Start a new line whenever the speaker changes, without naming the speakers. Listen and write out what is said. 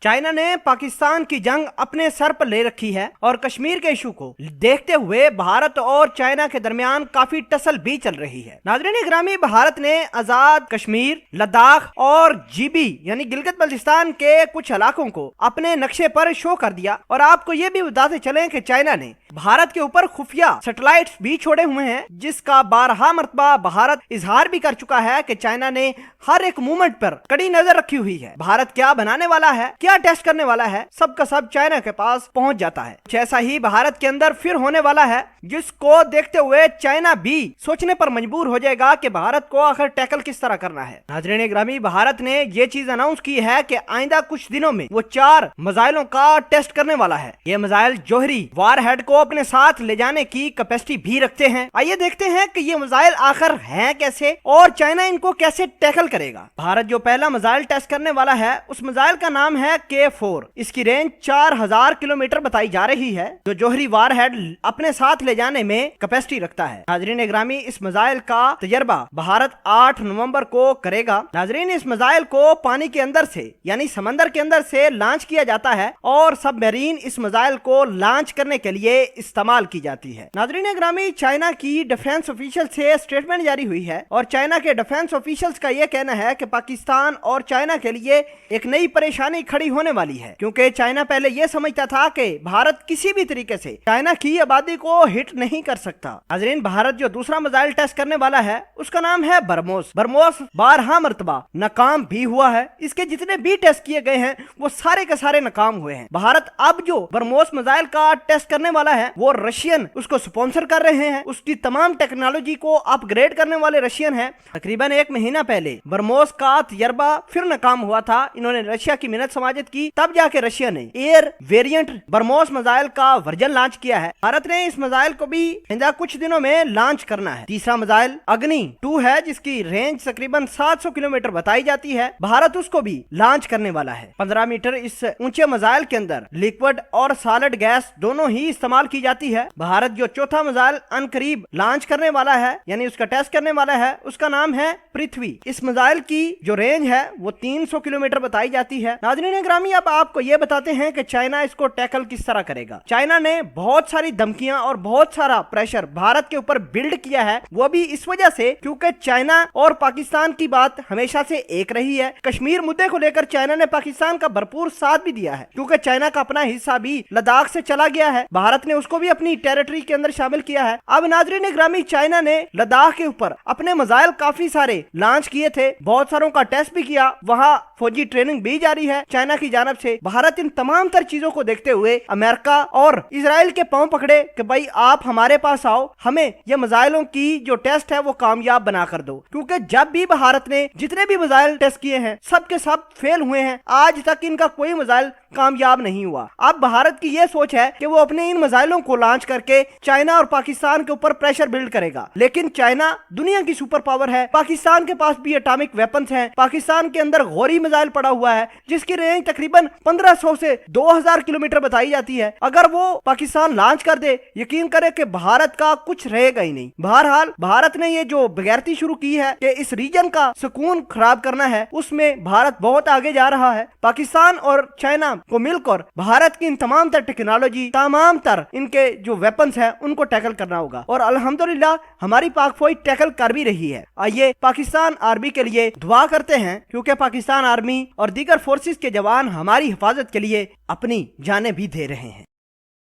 China ने पाकिस्तान की जंग अपने सर पर ले रखी है और कश्मीर के इशू को देखते हुए भारत और चाइना के दरमियान काफी टसल भी चल रही है। नाज़रीन ग्रामी, भारत ने आजाद कश्मीर, लद्दाख और जीबी यानी गिलगित बल्तिस्तान के कुछ इलाकों को अपने नक्शे पर शो कर दिया और आपको ये भी बताते चले कि चाइना ने भारत के ऊपर खुफिया सैटेलाइट्स भी छोड़े हुए हैं, जिसका 12 मरतबा भारत इजहार भी कर चुका है कि चाइना ने हर एक मूवमेंट पर कड़ी नजर रखी हुई है। भारत क्या बनाने वाला है, क्या टेस्ट करने वाला है, सबका सब चाइना के पास पहुंच जाता है। ऐसा ही भारत के अंदर फिर होने वाला है, जिसको देखते हुए चाइना भी सोचने पर मजबूर हो जाएगा कि भारत को आखिर टैकल किस तरह करना है। नाज़रीन ग्रामी, भारत ने ये चीज अनाउंस की है कि आइंदा कुछ दिनों में वो 4 मिसाइलों का टेस्ट करने वाला है। ये मिसाइल जोहरी वारहेड को अपने साथ ले जाने की कैपेसिटी भी रखते हैं। आइए देखते हैं कि ये मिसाइल आखिर हैं कैसे और चाइना इनको कैसे टैकल करेगा। भारत जो पहला मिसाइल टेस्ट करने वाला है, उस मिसाइल का नाम है K4। इसकी रेंज 4000 किलोमीटर बताई जा रही है, जो जोहरी वारहेड अपने साथ ले जाने में कैपेसिटी रखता है। नाज़रीन ग्रामी, इस मिसाइल का तजर्बा भारत 8 नवंबर को करेगा। नाज़रीन, इस मिसाइल को पानी के अंदर से यानी समंदर के अंदर से लॉन्च किया जाता है और सबमरीन इस मिसाइल को लॉन्च करने के लिए इस्तेमाल की जाती है। नाज़रीन ग्रामी, चाइना की डिफेंस ऑफिशियल से स्टेटमेंट जारी हुई है और चाइना के डिफेंस ऑफिशियल्स का यह कहना है कि पाकिस्तान और चाइना के लिए एक नई परेशानी खड़ी होने वाली है, क्योंकि चाइना पहले यह समझता था कि भारत किसी भी तरीके से चाइना की आबादी को हिट नहीं कर सकता। नाज़रीन, भारत जो दूसरा मिसाइल टेस्ट करने वाला है, उसका नाम है ब्रह्मोस। ब्रह्मोस 12 मरतबा नाकाम भी हुआ है। इसके जितने भी टेस्ट किए गए हैं वो सारे के सारे नाकाम हुए हैं। भारत अब जो ब्रह्मोस मिसाइल का टेस्ट करने वाला है, वो रशियन उसको स्पॉन्सर कर रहे हैं। उसकी तमाम टेक्नोलॉजी को अपग्रेड करने वाले रशियन हैं। तकरीबन 1 महीना पहले ब्रह्मोस का तजर्बा फिर नाकाम हुआ था। इन्होंने रशिया की मिन्नत समाजत की, तब जाके रशिया ने एयर वेरिएंट ब्रह्मोस मिसाइल का वर्जन लॉन्च किया है। भारत ने इस मिसाइल को भी आइंदा कुछ दिनों में लॉन्च करना है। तीसरा मिसाइल अग्नि 2 है, जिसकी रेंज तकरीबन 700 किलोमीटर बताई जाती है। भारत उसको भी लॉन्च करने वाला है। 15 मीटर इस ऊंचे मिसाइल के अंदर लिक्विड और सॉलिड गैस दोनों ही इस्तेमाल की जाती है। भारत जो चौथा मिसाइल अनकरीब लॉन्च करने वाला है यानी उसका टेस्ट करने वाला है, उसका नाम है पृथ्वी। इस मिसाइल की जो रेंज है वो 300 किलोमीटर बताई जाती है। नाज़रीन ग्रामी, अब आपको ये बताते हैं कि चाइना इसको टैकल किस तरह करेगा। चाइना ने बहुत सारी धमकियां और बहुत सारा प्रेशर भारत के ऊपर बिल्ड किया है, वो भी इस वजह से क्योंकि चाइना और पाकिस्तान की बात हमेशा से एक रही है। कश्मीर मुद्दे को लेकर चाइना ने पाकिस्तान का भरपूर साथ भी दिया है, क्योंकि चाइना का अपना हिस्सा भी लद्दाख से चला गया है। भारत ने उसको भी अपनी टेरिटरी के अंदर शामिल किया है। अब नाज़रीन ग्रामी, चाइना ने लद्दाख के ऊपर अपने मिसाइल काफी सारे लॉन्च किए थे, बहुत सारों का टेस्ट भी किया, वहां फौजी ट्रेनिंग भी जारी है चाइना की जानब से। भारत इन तमाम तर चीजों को देखते हुए अमेरिका और इजराइल के पांव पकड़े कि भाई आप हमारे पास आओ, हमें ये मिसाइलों की जो टेस्ट है वो कामयाब बना कर दो। क्योंकि जब भी भारत ने जितने भी मिसाइल टेस्ट किए हैं, सब के सब फेल हुए हैं। आज तक इनका कोई मिसाइल कामयाब नहीं हुआ। अब भारत की ये सोच है कि वो अपने इन मिसाइलों को लॉन्च करके चाइना और पाकिस्तान के ऊपर प्रेशर बिल्ड करेगा। लेकिन चाइना दुनिया की सुपर पावर है, पाकिस्तान के पास भी एटॉमिक वेपन्स हैं। पाकिस्तान के अंदर गौरी मिसाइल पड़ा हुआ है, जिसकी रेंज तकरीबन 1500 से 2000 किलोमीटर बताई जाती है। अगर वो पाकिस्तान लॉन्च कर दे, यकीन करे कि भारत का कुछ रहेगा ही नहीं। बहरहाल, भारत ने ये जो बगैरती शुरू की है कि इस रीजन का सुकून खराब करना है, उसमें भारत बहुत आगे जा रहा है। पाकिस्तान और चाइना को मिलकर भारत की इन तमाम तर टेक्नोलॉजी, तमाम तर इनके जो वेपन्स हैं, उनको टैकल करना होगा। और अल्हम्दुलिल्लाह हमारी पाक फौज टैकल कर भी रही है। आइए पाकिस्तान आर्मी के लिए दुआ करते हैं, क्योंकि पाकिस्तान आर्मी और दीगर फोर्सेस के जवान हमारी हिफाजत के लिए अपनी जानें भी दे रहे हैं।